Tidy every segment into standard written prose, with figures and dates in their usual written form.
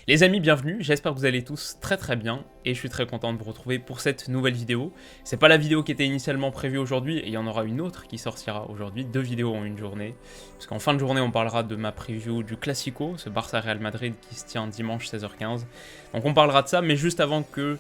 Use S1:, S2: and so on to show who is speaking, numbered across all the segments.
S1: Les amis, bienvenue, j'espère que vous allez tous très bien et je suis très content de vous retrouver pour cette nouvelle vidéo. C'est pas la vidéo qui était initialement prévue aujourd'hui et il y en aura une autre qui sortira aujourd'hui, 2 vidéos en une journée. Parce qu'en fin de journée on parlera de ma preview du Classico, ce Barça-Real Madrid qui se tient dimanche 16h15. Donc on parlera de ça, mais juste avant que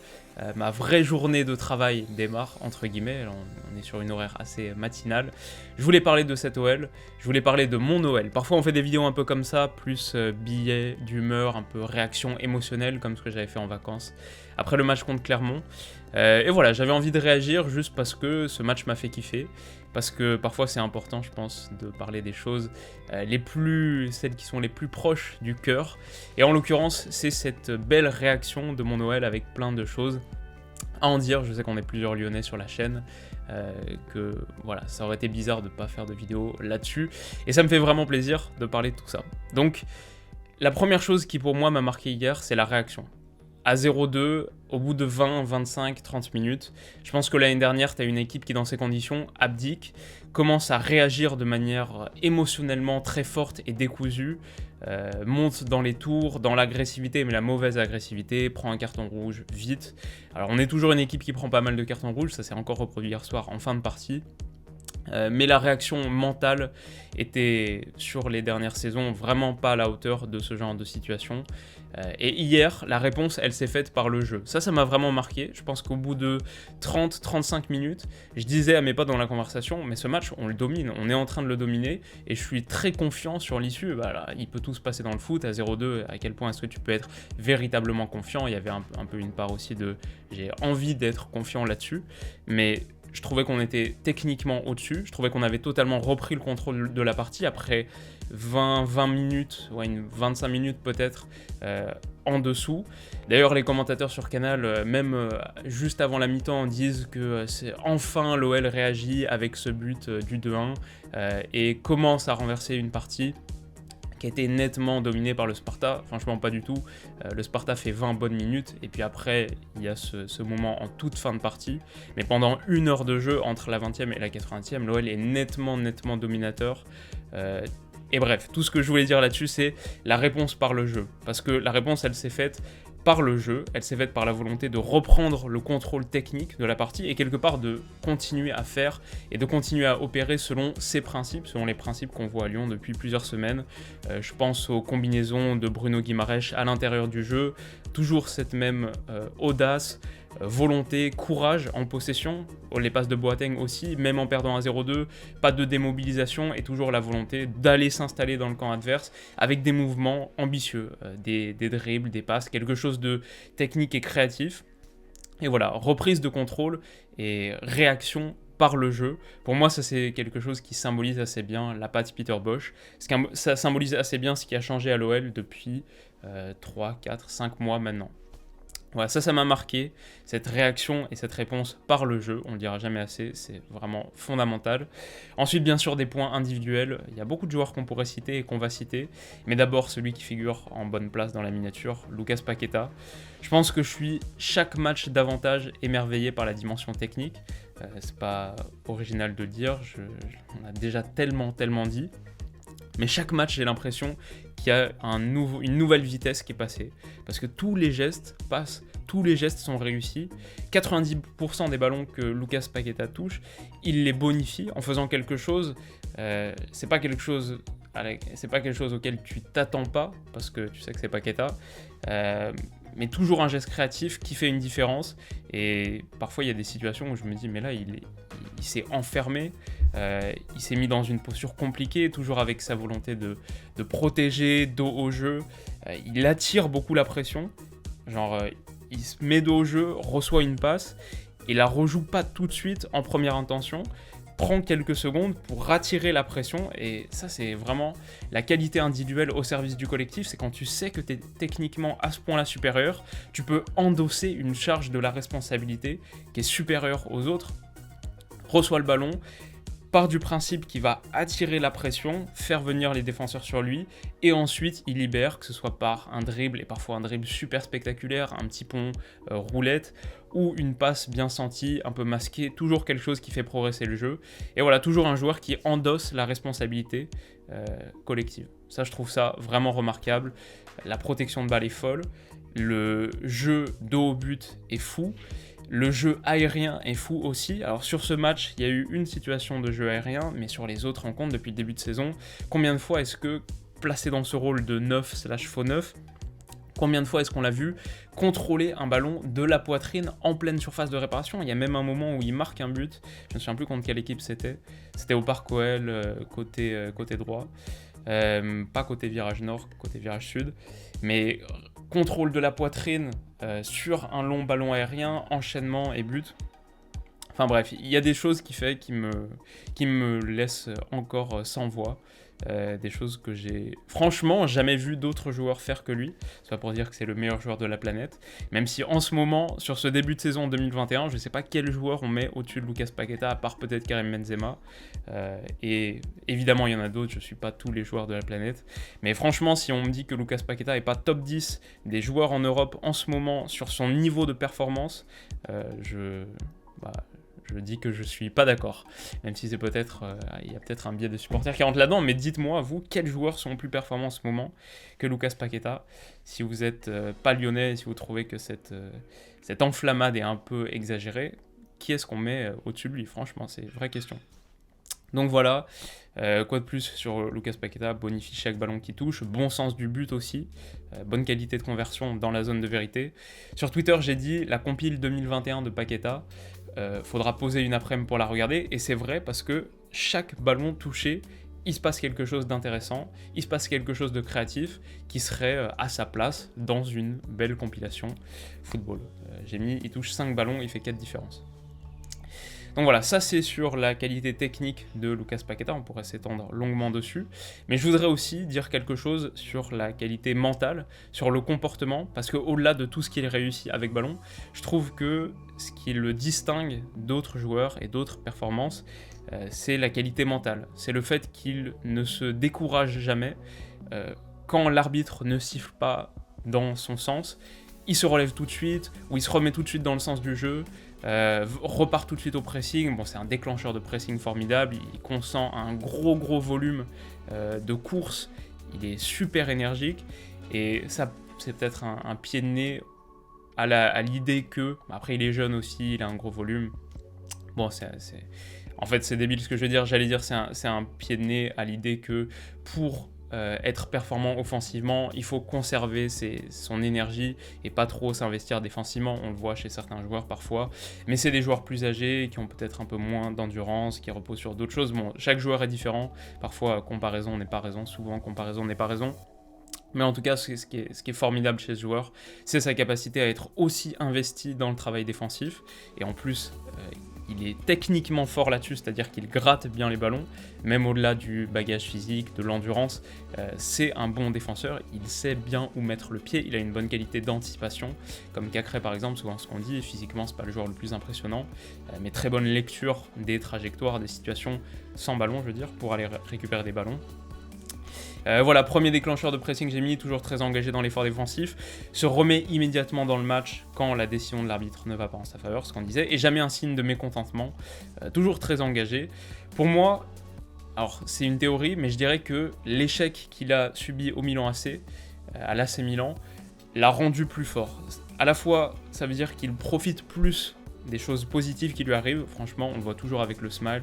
S1: ma vraie journée de travail démarre, entre guillemets, on est sur une horaire assez matinale. Je voulais parler de cette OL, je voulais parler de mon OL. Parfois on fait des vidéos un peu comme ça, plus billets d'humeur, un peu réaction émotionnelle, comme ce que j'avais fait en vacances, après le match contre Clermont. Et voilà, j'avais envie de réagir juste parce que ce match m'a fait kiffer, parce que parfois c'est important, je pense, de parler des choses celles qui sont les plus proches du cœur. Et en l'occurrence, c'est cette belle réaction de mon OL avec plein de choses à en dire. Je sais qu'on est plusieurs Lyonnais sur la chaîne, que voilà, ça aurait été bizarre de ne pas faire de vidéo là-dessus. Et ça me fait vraiment plaisir de parler de tout ça. Donc, la première chose qui pour moi m'a marqué hier, c'est la réaction. À 0-2, au bout de 20, 25, 30 minutes, je pense que l'année dernière, tu as une équipe qui, dans ces conditions, abdique, commence à réagir de manière émotionnellement très forte et décousue, monte dans les tours, dans l'agressivité, mais la mauvaise agressivité, prend un carton rouge vite. Alors on est toujours une équipe qui prend pas mal de cartons rouges, ça s'est encore reproduit hier soir en fin de partie. Mais la réaction mentale était, sur les dernières saisons, vraiment pas à la hauteur de ce genre de situation. Et hier, la réponse, elle s'est faite par le jeu. Ça m'a vraiment marqué. Je pense qu'au bout de 30-35 minutes, je disais à mes potes dans la conversation, mais ce match, on le domine, on est en train de le dominer, et je suis très confiant sur l'issue. Voilà, il peut tout se passer dans le foot, à 0-2, à quel point est-ce que tu peux être véritablement confiant. Il y avait un peu une part aussi de... J'ai envie d'être confiant là-dessus, mais... Je trouvais qu'on était techniquement au-dessus, je trouvais qu'on avait totalement repris le contrôle de la partie après 20 minutes, 25 minutes peut-être en dessous. D'ailleurs les commentateurs sur Canal, même juste avant la mi-temps, disent que c'est enfin l'OL réagit avec ce but du 2-1 et commence à renverser une partie qui a été nettement dominé par le Sparta. Franchement pas du tout, le Sparta fait 20 bonnes minutes et puis après il y a ce moment en toute fin de partie, mais pendant une heure de jeu entre la 20e et la 80e, l'OL est nettement dominateur. Et bref, tout ce que je voulais dire là-dessus, c'est la réponse par le jeu, parce que la réponse elle s'est faite par le jeu, elle s'est faite par la volonté de reprendre le contrôle technique de la partie et quelque part de continuer à faire et de continuer à opérer selon ses principes, selon les principes qu'on voit à Lyon depuis plusieurs semaines. Je pense aux combinaisons de Bruno Guimaraes à l'intérieur du jeu, toujours cette même audace, volonté, courage en possession, les passes de Boateng aussi, même en perdant à 0-2, pas de démobilisation et toujours la volonté d'aller s'installer dans le camp adverse avec des mouvements ambitieux, des dribbles, des passes, quelque chose de technique et créatif. Et voilà, reprise de contrôle et réaction par le jeu. Pour moi, ça c'est quelque chose qui symbolise assez bien la patte Peter Bosz. Ça symbolise assez bien ce qui a changé à l'OL depuis 3, 4, 5 mois maintenant. Voilà, ça m'a marqué, cette réaction et cette réponse par le jeu, on le dira jamais assez, c'est vraiment fondamental. Ensuite, bien sûr, des points individuels, il y a beaucoup de joueurs qu'on pourrait citer et qu'on va citer, mais d'abord celui qui figure en bonne place dans la miniature, Lucas Paqueta. Je pense que je suis chaque match davantage émerveillé par la dimension technique, c'est pas original de le dire, on a déjà tellement dit. Mais chaque match, j'ai l'impression qu'il y a une nouvelle vitesse qui est passée. Parce que tous les gestes passent, tous les gestes sont réussis. 90% des ballons que Lucas Paqueta touche, il les bonifie en faisant quelque chose. C'est pas quelque chose auquel tu t'attends pas, parce que tu sais que c'est Paqueta. Mais toujours un geste créatif qui fait une différence. Et parfois, il y a des situations où je me dis, mais là, il s'est enfermé. Il s'est mis dans une posture compliquée, toujours avec sa volonté de protéger, dos au jeu. Il attire beaucoup la pression. Il se met dos au jeu, reçoit une passe, et la rejoue pas tout de suite en première intention. Prend quelques secondes pour rattirer la pression, et ça c'est vraiment la qualité individuelle au service du collectif, c'est quand tu sais que tu es techniquement à ce point-là supérieur, tu peux endosser une charge de la responsabilité qui est supérieure aux autres, reçoit le ballon, part du principe qu'il va attirer la pression, faire venir les défenseurs sur lui, et ensuite il libère, que ce soit par un dribble, et parfois un dribble super spectaculaire, un petit pont roulette, ou une passe bien sentie, un peu masquée, toujours quelque chose qui fait progresser le jeu. Et voilà, toujours un joueur qui endosse la responsabilité collective. Ça, je trouve ça vraiment remarquable. La protection de balle est folle, le jeu dos au but est fou, le jeu aérien est fou aussi. Alors sur ce match, il y a eu une situation de jeu aérien, mais sur les autres rencontres depuis le début de saison, combien de fois est-ce que, placé dans ce rôle de 9/faux 9, combien de fois est-ce qu'on l'a vu contrôler un ballon de la poitrine en pleine surface de réparation? Il y a même un moment où il marque un but, je ne me souviens plus contre quelle équipe c'était au Parc OL, côté droit, pas côté virage nord, côté virage sud, mais contrôle de la poitrine sur un long ballon aérien, enchaînement et but. Enfin bref, il y a des choses qui me laissent encore sans voix. Des choses que j'ai franchement jamais vu d'autres joueurs faire que lui. C'est pas pour dire que c'est le meilleur joueur de la planète, même si en ce moment, sur ce début de saison 2021, je sais pas quel joueur on met au-dessus de Lucas Paqueta, à part peut-être Karim Benzema. Et évidemment, il y en a d'autres, je suis pas tous les joueurs de la planète. Mais franchement, si on me dit que Lucas Paqueta est pas top 10 des joueurs en Europe en ce moment sur son niveau de performance, je dis que je suis pas d'accord, même si c'est peut-être, il y a peut-être un biais de supporters qui rentre là-dedans, mais dites-moi, vous, quels joueurs sont plus performants en ce moment que Lucas Paqueta? Si vous n'êtes pas lyonnais, si vous trouvez que cette enflammade est un peu exagérée, qui est-ce qu'on met au-dessus de lui? Franchement, c'est une vraie question. Donc voilà, quoi de plus sur Lucas Paqueta? Bonifie chaque ballon qui touche, bon sens du but aussi, bonne qualité de conversion dans la zone de vérité. Sur Twitter, j'ai dit la compile 2021 de Paqueta, faudra poser une après-midi pour la regarder, et c'est vrai parce que chaque ballon touché, il se passe quelque chose d'intéressant, il se passe quelque chose de créatif qui serait à sa place dans une belle compilation football. J'ai mis, il touche 5 ballons, il fait 4 différences. Donc voilà, ça c'est sur la qualité technique de Lucas Paqueta, on pourrait s'étendre longuement dessus. Mais je voudrais aussi dire quelque chose sur la qualité mentale, sur le comportement, parce qu'au-delà de tout ce qu'il réussit avec ballon, je trouve que ce qui le distingue d'autres joueurs et d'autres performances, c'est la qualité mentale. C'est le fait qu'il ne se décourage jamais. Quand l'arbitre ne siffle pas dans son sens, il se relève tout de suite, ou il se remet tout de suite dans le sens du jeu, repart tout de suite au pressing. Bon, c'est un déclencheur de pressing formidable, il consent un gros volume de course, il est super énergique, et ça, c'est peut-être un pied de nez à l'idée que, après il est jeune aussi, il a un gros volume, bon, en fait c'est débile ce que je veux dire, j'allais dire c'est un pied de nez à l'idée que pour être performant offensivement, il faut conserver son énergie et pas trop s'investir défensivement. On le voit chez certains joueurs parfois, mais c'est des joueurs plus âgés qui ont peut-être un peu moins d'endurance, qui reposent sur d'autres choses. Bon, chaque joueur est différent, parfois comparaison n'est pas raison, souvent comparaison n'est pas raison. Mais en tout cas, ce qui est formidable chez ce joueur, c'est sa capacité à être aussi investi dans le travail défensif. Et en plus, il est techniquement fort là-dessus, c'est-à-dire qu'il gratte bien les ballons, même au-delà du bagage physique, de l'endurance. C'est un bon défenseur, il sait bien où mettre le pied, il a une bonne qualité d'anticipation, comme Cacré par exemple, souvent ce qu'on dit, physiquement c'est pas le joueur le plus impressionnant, mais très bonne lecture des trajectoires, des situations sans ballon, je veux dire, pour aller récupérer des ballons. Voilà, premier déclencheur de pressing, j'ai mis, toujours très engagé dans l'effort défensif, se remet immédiatement dans le match quand la décision de l'arbitre ne va pas en sa faveur, ce qu'on disait, et jamais un signe de mécontentement, toujours très engagé. Pour moi, alors c'est une théorie, mais je dirais que l'échec qu'il a subi au Milan AC, à l'AC Milan, l'a rendu plus fort. À la fois, ça veut dire qu'il profite plus des choses positives qui lui arrivent, franchement, on le voit toujours avec le smile,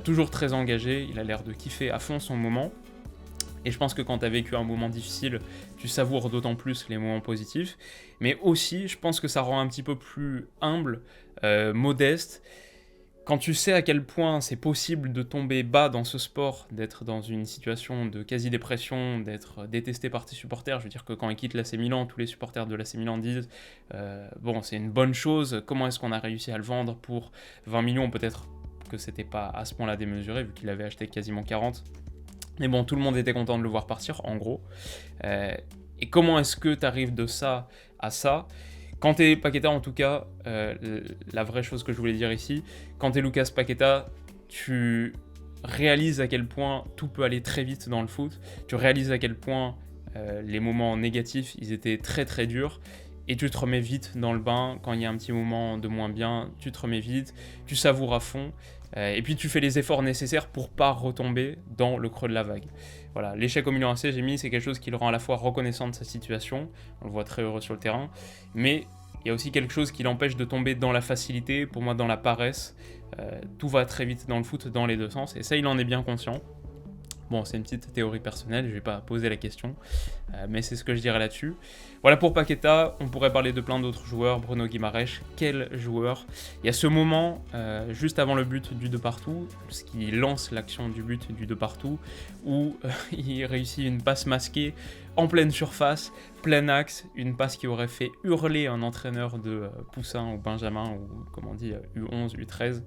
S1: toujours très engagé, il a l'air de kiffer à fond son moment. Et je pense que quand tu as vécu un moment difficile, tu savoures d'autant plus les moments positifs. Mais aussi, je pense que ça rend un petit peu plus humble, modeste. Quand tu sais à quel point c'est possible de tomber bas dans ce sport, d'être dans une situation de quasi-dépression, d'être détesté par tes supporters, je veux dire que quand ils quittent l'AC Milan, tous les supporters de l'AC Milan disent bon, c'est une bonne chose, comment est-ce qu'on a réussi à le vendre pour 20 millions, peut-être que c'était pas à ce point-là démesuré, vu qu'il avait acheté quasiment 40. Mais bon, tout le monde était content de le voir partir, en gros. Et comment est-ce que tu arrives de ça à ça? Quand t'es Paqueta, en tout cas, la vraie chose que je voulais dire ici, quand t'es Lucas Paqueta, tu réalises à quel point tout peut aller très vite dans le foot, tu réalises à quel point les moments négatifs, ils étaient très très durs, et tu te remets vite dans le bain. Quand il y a un petit moment de moins bien, tu te remets vite, tu savoures à fond, et puis tu fais les efforts nécessaires pour pas retomber dans le creux de la vague. Voilà, l'échec au Milan AC, j'ai mis, c'est quelque chose qui le rend à la fois reconnaissant de sa situation, on le voit très heureux sur le terrain, mais il y a aussi quelque chose qui l'empêche de tomber dans la facilité, pour moi dans la paresse. Tout va très vite dans le foot, dans les deux sens, et ça il en est bien conscient. Bon, c'est une petite théorie personnelle, je ne vais pas poser la question, mais c'est ce que je dirais là-dessus. Voilà pour Paqueta, on pourrait parler de plein d'autres joueurs. Bruno Guimaraes, quel joueur! Il y a ce moment, juste avant le but du de partout, ce qui lance l'action du but du de partout, où il réussit une passe masquée en pleine surface, plein axe, une passe qui aurait fait hurler un entraîneur de Poussin ou Benjamin, ou comment on dit, U11, U13.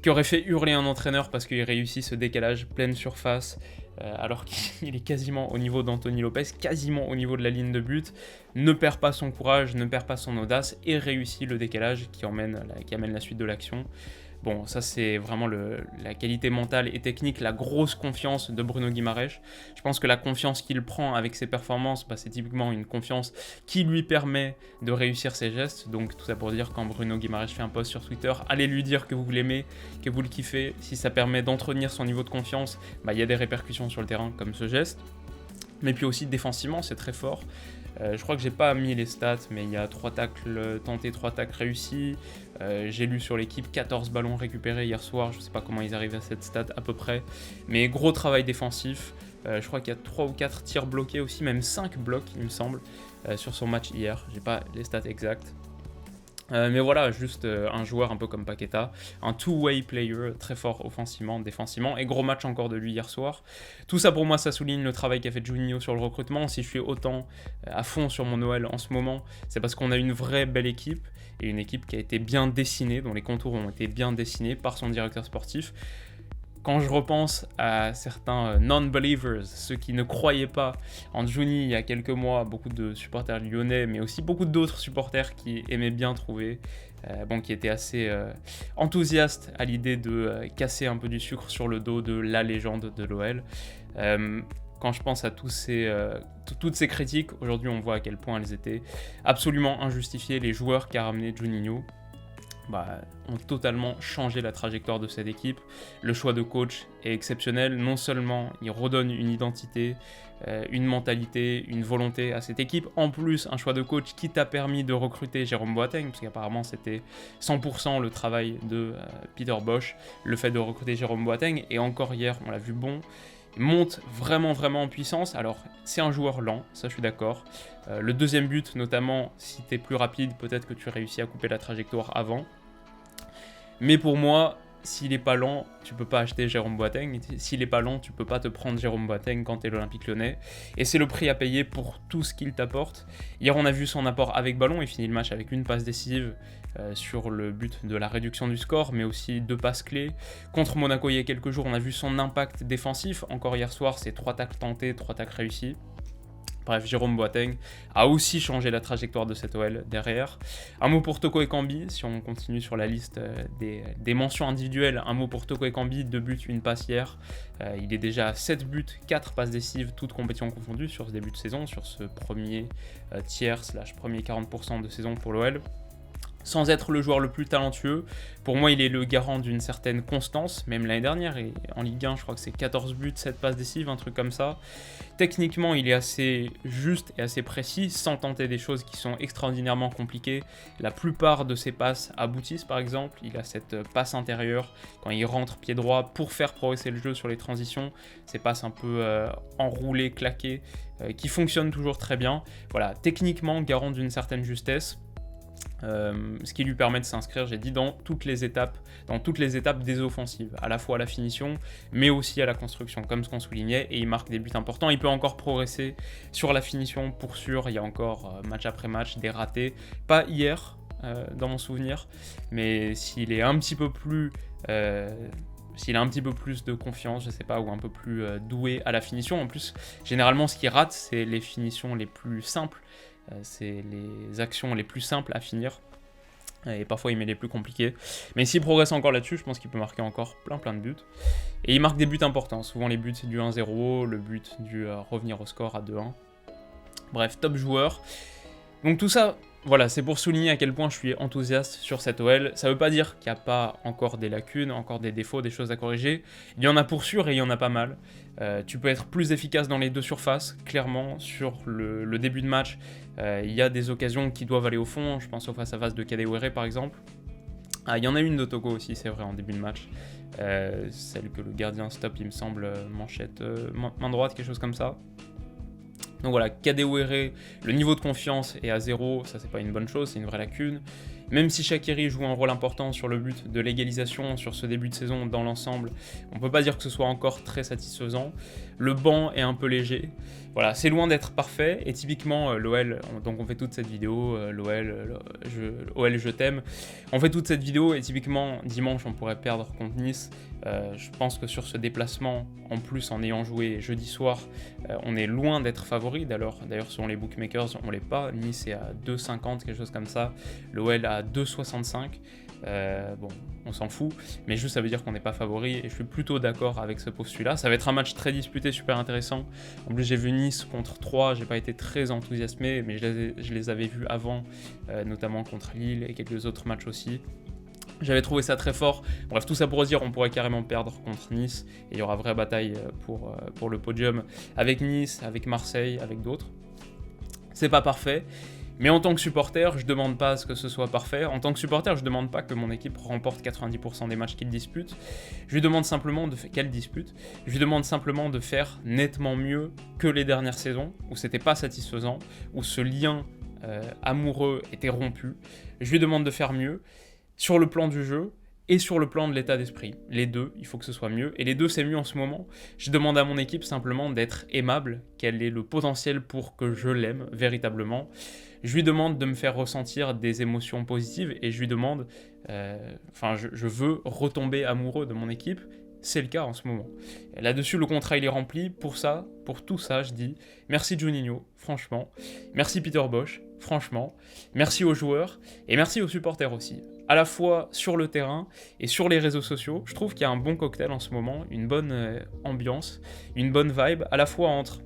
S1: Qui aurait fait hurler un entraîneur parce qu'il réussit ce décalage pleine surface, alors qu'il est quasiment au niveau d'Anthony Lopez, quasiment au niveau de la ligne de but, ne perd pas son courage, ne perd pas son audace, et réussit le décalage qui amène la suite de l'action. Bon, ça c'est vraiment la qualité mentale et technique, la grosse confiance de Bruno Guimaraes. Je pense que la confiance qu'il prend avec ses performances, c'est typiquement une confiance qui lui permet de réussir ses gestes. Donc tout ça pour dire, quand Bruno Guimaraes fait un post sur Twitter, allez lui dire que vous l'aimez, que vous le kiffez. Si ça permet d'entretenir son niveau de confiance, il y a des répercussions sur le terrain comme ce geste. Mais puis aussi défensivement, c'est très fort. Je crois que j'ai pas mis les stats, mais il y a 3 tacles tentés, 3 tacles réussis. J'ai lu sur l'équipe 14 ballons récupérés hier soir, je sais pas comment ils arrivent à cette stat à peu près. Mais gros travail défensif. Je crois qu'il y a 3 ou 4 tirs bloqués aussi, même 5 blocs il me semble, sur son match hier. J'ai pas les stats exactes. Mais voilà, juste un joueur un peu comme Paqueta, un two-way player, très fort offensivement, défensivement, et gros match encore de lui hier soir. Tout ça pour moi, ça souligne le travail qu'a fait Juninho sur le recrutement. Si je suis autant à fond sur mon Noël en ce moment, c'est parce qu'on a une vraie belle équipe, et une équipe qui a été bien dessinée, dont les contours ont été bien dessinés par son directeur sportif. Quand je repense à certains non-believers, ceux qui ne croyaient pas en Juni il y a quelques mois, beaucoup de supporters lyonnais, mais aussi beaucoup d'autres supporters qui aimaient bien trouver, qui étaient assez enthousiastes à l'idée de casser un peu du sucre sur le dos de la légende de l'OL. Quand je pense à toutes ces critiques, aujourd'hui on voit à quel point elles étaient absolument injustifiées. Les joueurs qu'a ramené Juninho ont totalement changé la trajectoire de cette équipe. Le choix de coach est exceptionnel. Non seulement il redonne une identité, une mentalité, une volonté à cette équipe, en plus un choix de coach qui t'a permis de recruter Jérôme Boateng, parce qu'apparemment c'était 100% le travail de Peter Bosz, le fait de recruter Jérôme Boateng, et encore hier on l'a vu bon. Il monte vraiment en puissance. Alors c'est un joueur lent, ça je suis d'accord. Le deuxième but notamment, si t'es plus rapide, peut-être que tu réussis à couper la trajectoire avant. Mais pour moi, s'il est pas lent, tu peux pas acheter Jérôme Boateng. S'il est pas lent, tu peux pas te prendre Jérôme Boateng quand t'es l'Olympique Lyonnais. Et c'est le prix à payer pour tout ce qu'il t'apporte. Hier, on a vu son apport avec ballon. Il finit le match avec une passe décisive sur le but de la réduction du score, mais aussi 2 passes clés. Contre Monaco, il y a quelques jours, on a vu son impact défensif. Encore hier soir, c'est 3 tacles tentés, 3 tacles réussis. Bref, Jérôme Boateng a aussi changé la trajectoire de cette OL derrière. Un mot pour Toko Ekambi, si on continue sur la liste des mentions individuelles. Un mot pour Toko Ekambi, 2 buts, 1 passe hier. Il est déjà à 7 buts, 4 passes décisives, toutes compétitions confondues sur ce début de saison, sur ce premier premier 40% de saison pour l'OL. Sans être le joueur le plus talentueux, pour moi il est le garant d'une certaine constance, même l'année dernière, et en Ligue 1 je crois que c'est 14 buts, 7 passes décisives, un truc comme ça. Techniquement il est assez juste et assez précis, sans tenter des choses qui sont extraordinairement compliquées. La plupart de ses passes aboutissent par exemple, il a cette passe intérieure quand il rentre pied droit pour faire progresser le jeu sur les transitions, ces passes un peu enroulées, claquées, qui fonctionnent toujours très bien. Voilà, techniquement garant d'une certaine justesse. Ce qui lui permet de s'inscrire, j'ai dit, dans toutes les étapes des offensives, à la fois à la finition, mais aussi à la construction, comme ce qu'on soulignait, et il marque des buts importants. Il peut encore progresser sur la finition, pour sûr. Il y a encore, match après match, des ratés. Pas hier, dans mon souvenir, mais s'il est un petit peu plus... s'il a un petit peu plus de confiance, je sais pas, ou un peu plus doué à la finition. En plus, généralement, ce qu'il rate, c'est les finitions les plus simples. C'est les actions les plus simples à finir. Et parfois il met les plus compliqués. Mais s'il progresse encore là-dessus, je pense qu'il peut marquer encore plein de buts. Et il marque des buts importants. Souvent les buts c'est du 1-0, le but du revenir au score à 2-1. Bref, top joueur. Donc tout ça, voilà, c'est pour souligner à quel point je suis enthousiaste sur cette OL. Ça veut pas dire qu'il n'y a pas encore des lacunes, encore des défauts, des choses à corriger. Il y en a pour sûr et il y en a pas mal. Tu peux être plus efficace dans les deux surfaces, clairement. Sur le début de match, il y a des occasions qui doivent aller au fond. Je pense au face-à-face de Kadewere par exemple. Ah, il y en a une de Togo aussi, c'est vrai, en début de match. Celle que le gardien stop, il me semble, manchette, main droite, quelque chose comme ça. Donc voilà, Kadewere, le niveau de confiance est à 0, ça c'est pas une bonne chose, c'est une vraie lacune. Même si Shaqiri joue un rôle important sur le but de l'égalisation sur ce début de saison dans l'ensemble, on peut pas dire que ce soit encore très satisfaisant. Le banc est un peu léger. Voilà, c'est loin d'être parfait, et typiquement l'OL, donc on fait toute cette vidéo, l'OL, je t'aime. On fait toute cette vidéo, et typiquement dimanche on pourrait perdre contre Nice. Je pense que sur ce déplacement, en plus en ayant joué jeudi soir, on est loin d'être favori. D'ailleurs selon les bookmakers, on l'est pas. Nice est à 2,50, quelque chose comme ça. L'OL à 2,65. Bon, on s'en fout, mais juste ça veut dire qu'on n'est pas favori, et je suis plutôt d'accord avec ce postulat. Ça va être un match très disputé, super intéressant. En plus j'ai vu Nice contre 3, j'ai pas été très enthousiasmé, mais je les avais vus avant, notamment contre Lille et quelques autres matchs aussi. J'avais trouvé ça très fort. Bref, tout ça pour dire, on pourrait carrément perdre contre Nice, et il y aura vraie bataille pour le podium avec Nice, avec Marseille, avec d'autres. C'est pas parfait. Mais en tant que supporter, je demande pas à ce que ce soit parfait. En tant que supporter, je demande pas que mon équipe remporte 90% des matchs qu'il dispute. Je lui demande simplement qu'elle dispute. Je lui demande simplement de faire nettement mieux que les dernières saisons, où c'était pas satisfaisant, où ce lien amoureux était rompu. Je lui demande de faire mieux sur le plan du jeu et sur le plan de l'état d'esprit. Les deux, il faut que ce soit mieux. Et les deux, c'est mieux en ce moment. Je demande à mon équipe simplement d'être aimable, qu'elle ait le potentiel pour que je l'aime véritablement. Je lui demande de me faire ressentir des émotions positives, et je lui demande, je veux retomber amoureux de mon équipe. C'est le cas en ce moment. Et là-dessus, le contrat il est rempli. Pour tout ça, je dis merci Juninho, franchement. Merci Peter Bosz, franchement. Merci aux joueurs, et merci aux supporters aussi. À la fois sur le terrain et sur les réseaux sociaux, je trouve qu'il y a un bon cocktail en ce moment, une bonne ambiance, une bonne vibe, à la fois entre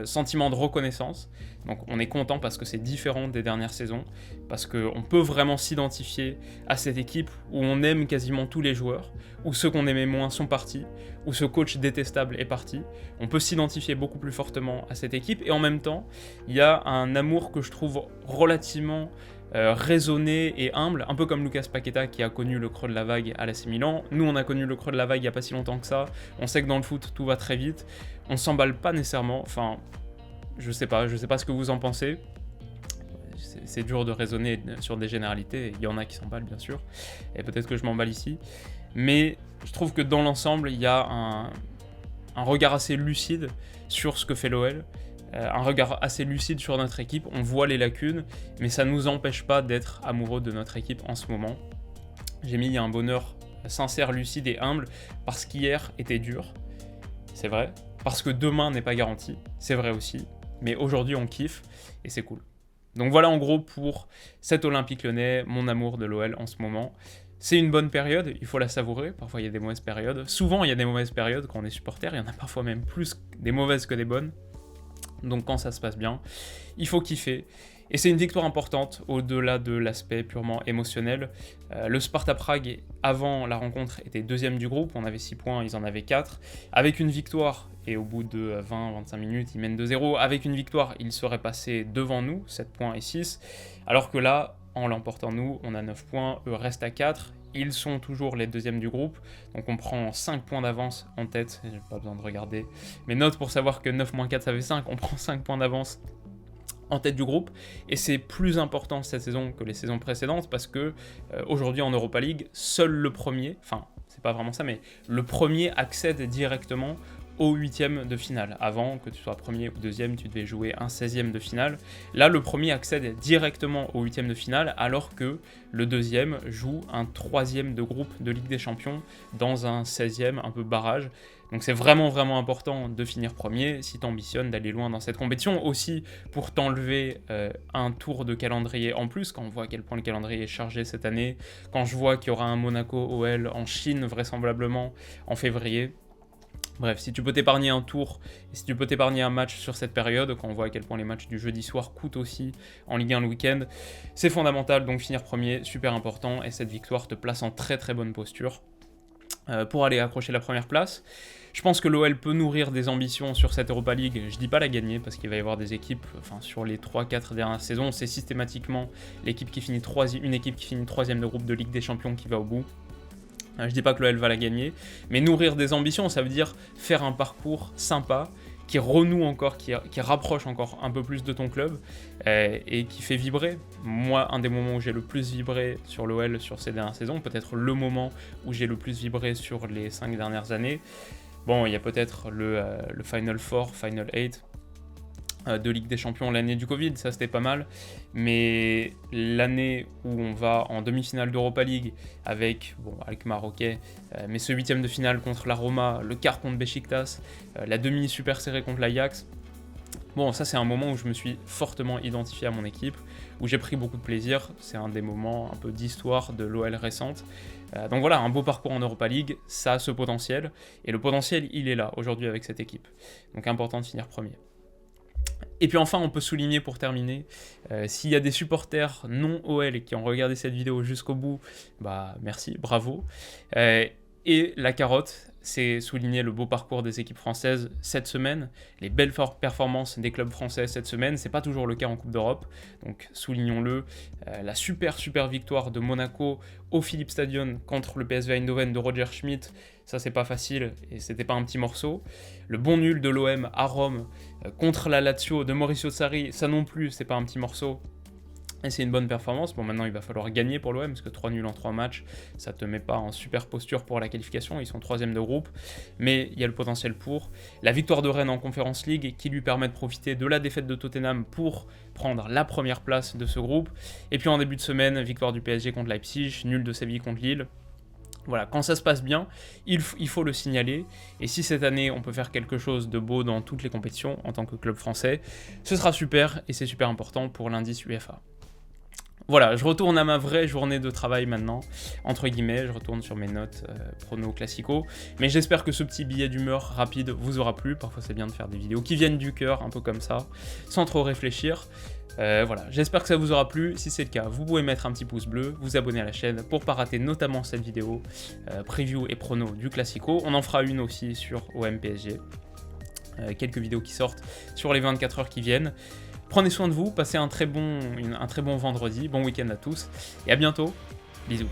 S1: sentiment de reconnaissance. Donc on est content parce que c'est différent des dernières saisons, parce qu'on peut vraiment s'identifier à cette équipe où on aime quasiment tous les joueurs, où ceux qu'on aimait moins sont partis, où ce coach détestable est parti. On peut s'identifier beaucoup plus fortement à cette équipe, et en même temps, il y a un amour que je trouve relativement raisonné et humble, un peu comme Lucas Paqueta qui a connu le creux de la vague à l'AC Milan. Nous, on a connu le creux de la vague il n'y a pas si longtemps que ça. On sait que dans le foot, tout va très vite. On s'emballe pas nécessairement. Enfin, je sais pas ce que vous en pensez. C'est dur de raisonner sur des généralités. Il y en a qui s'emballent, bien sûr. Et peut-être que je m'emballe ici. Mais je trouve que dans l'ensemble, il y a un regard assez lucide sur ce que fait l'OL. Un regard assez lucide sur notre équipe, on voit les lacunes, mais ça ne nous empêche pas d'être amoureux de notre équipe en ce moment. J'ai mis un bonheur sincère, lucide et humble, parce qu'hier était dur, c'est vrai, parce que demain n'est pas garanti, c'est vrai aussi, mais aujourd'hui on kiffe, et c'est cool. Donc voilà en gros pour cet Olympique Lyonnais, mon amour de l'OL en ce moment. C'est une bonne période, il faut la savourer, parfois il y a des mauvaises périodes, souvent il y a des mauvaises périodes quand on est supporter, il y en a parfois même plus des mauvaises que des bonnes. Donc quand ça se passe bien, il faut kiffer. Et c'est une victoire importante au-delà de l'aspect purement émotionnel. Le Sparta Prague, avant la rencontre, était deuxième du groupe. On avait 6 points, ils en avaient 4. Avec une victoire, et au bout de 20-25 minutes, ils mènent 2-0. Avec une victoire, ils seraient passés devant nous, 7 points et 6. Alors que là, en l'emportant nous, on a 9 points, eux restent à 4. Ils sont toujours les deuxièmes du groupe, donc on prend 5 points d'avance en tête, j'ai pas besoin de regarder mes notes pour savoir que 9 moins 4 ça fait 5, on prend 5 points d'avance en tête du groupe, et c'est plus important cette saison que les saisons précédentes, parce que aujourd'hui en Europa League, seul le premier, enfin c'est pas vraiment ça, mais le premier accède directement au 8e de finale. Avant, que tu sois premier ou deuxième, tu devais jouer un 16e de finale. Là, le premier accède directement au 8e de finale, alors que le deuxième joue un 3e de groupe de Ligue des Champions dans un 16e, un peu barrage. Donc c'est vraiment vraiment important de finir premier si tu ambitionnes d'aller loin dans cette compétition. Aussi pour t'enlever un tour de calendrier en plus, quand on voit à quel point le calendrier est chargé cette année, quand je vois qu'il y aura un Monaco OL en Chine vraisemblablement en février. Bref, si tu peux t'épargner un tour, et si tu peux t'épargner un match sur cette période, quand on voit à quel point les matchs du jeudi soir coûtent aussi en Ligue 1 le week-end, c'est fondamental, donc finir premier, super important, et cette victoire te place en très très bonne posture pour aller accrocher la première place. Je pense que l'OL peut nourrir des ambitions sur cette Europa League, je dis pas la gagner, parce qu'il va y avoir des équipes, enfin sur les 3-4 dernières saisons, c'est systématiquement l'équipe qui finit une équipe qui finit 3e de groupe de Ligue des Champions qui va au bout. Je dis pas que l'OL va la gagner, mais nourrir des ambitions, ça veut dire faire un parcours sympa, qui renoue encore, qui rapproche encore un peu plus de ton club, et qui fait vibrer. Moi, un des moments où j'ai le plus vibré sur l'OL sur ces dernières saisons, peut-être le moment où j'ai le plus vibré sur les 5 dernières années, bon, il y a peut-être le Final Four, Final 8, de Ligue des Champions l'année du Covid, ça c'était pas mal, mais l'année où on va en demi-finale d'Europa League avec Maroquet, mais ce 8e de finale contre la Roma, le quart contre Beşiktaş, la demi super serrée contre l'Ajax, bon ça c'est un moment où je me suis fortement identifié à mon équipe, où j'ai pris beaucoup de plaisir, c'est un des moments un peu d'histoire de l'OL récente. Donc voilà, un beau parcours en Europa League, ça a ce potentiel, et le potentiel il est là aujourd'hui avec cette équipe, donc important de finir premier. Et puis enfin, on peut souligner pour terminer, s'il y a des supporters non OL qui ont regardé cette vidéo jusqu'au bout, bah merci, bravo. Et la carotte, c'est souligner le beau parcours des équipes françaises cette semaine, les belles performances des clubs français cette semaine, c'est pas toujours le cas en Coupe d'Europe, donc soulignons-le, la super victoire de Monaco au Philips Stadion contre le PSV Eindhoven de Roger Schmidt, ça c'est pas facile et c'était pas un petit morceau. Le bon nul de l'OM à Rome contre la Lazio de Mauricio Sarri, ça non plus c'est pas un petit morceau. Et c'est une bonne performance. Bon, maintenant, il va falloir gagner pour l'OM, parce que 3 nuls en 3 matchs, ça te met pas en super posture pour la qualification. Ils sont 3e de groupe, mais il y a le potentiel pour. La victoire de Rennes en Conference League, qui lui permet de profiter de la défaite de Tottenham pour prendre la première place de ce groupe. Et puis en début de semaine, victoire du PSG contre Leipzig, nul de Séville contre Lille. Voilà, quand ça se passe bien, il faut le signaler. Et si cette année, on peut faire quelque chose de beau dans toutes les compétitions, en tant que club français, ce sera super, et c'est super important pour l'indice UEFA. Voilà, je retourne à ma vraie journée de travail maintenant, entre guillemets, je retourne sur mes notes prono classico, mais j'espère que ce petit billet d'humeur rapide vous aura plu. Parfois c'est bien de faire des vidéos qui viennent du cœur, un peu comme ça, sans trop réfléchir. Voilà, j'espère que ça vous aura plu. Si c'est le cas, vous pouvez mettre un petit pouce bleu, vous abonner à la chaîne pour pas rater notamment cette vidéo preview et prono du classico. On en fera une aussi sur OM PSG, quelques vidéos qui sortent sur les 24 heures qui viennent. Prenez soin de vous, passez un très bon vendredi, bon week-end à tous, et à bientôt, bisous.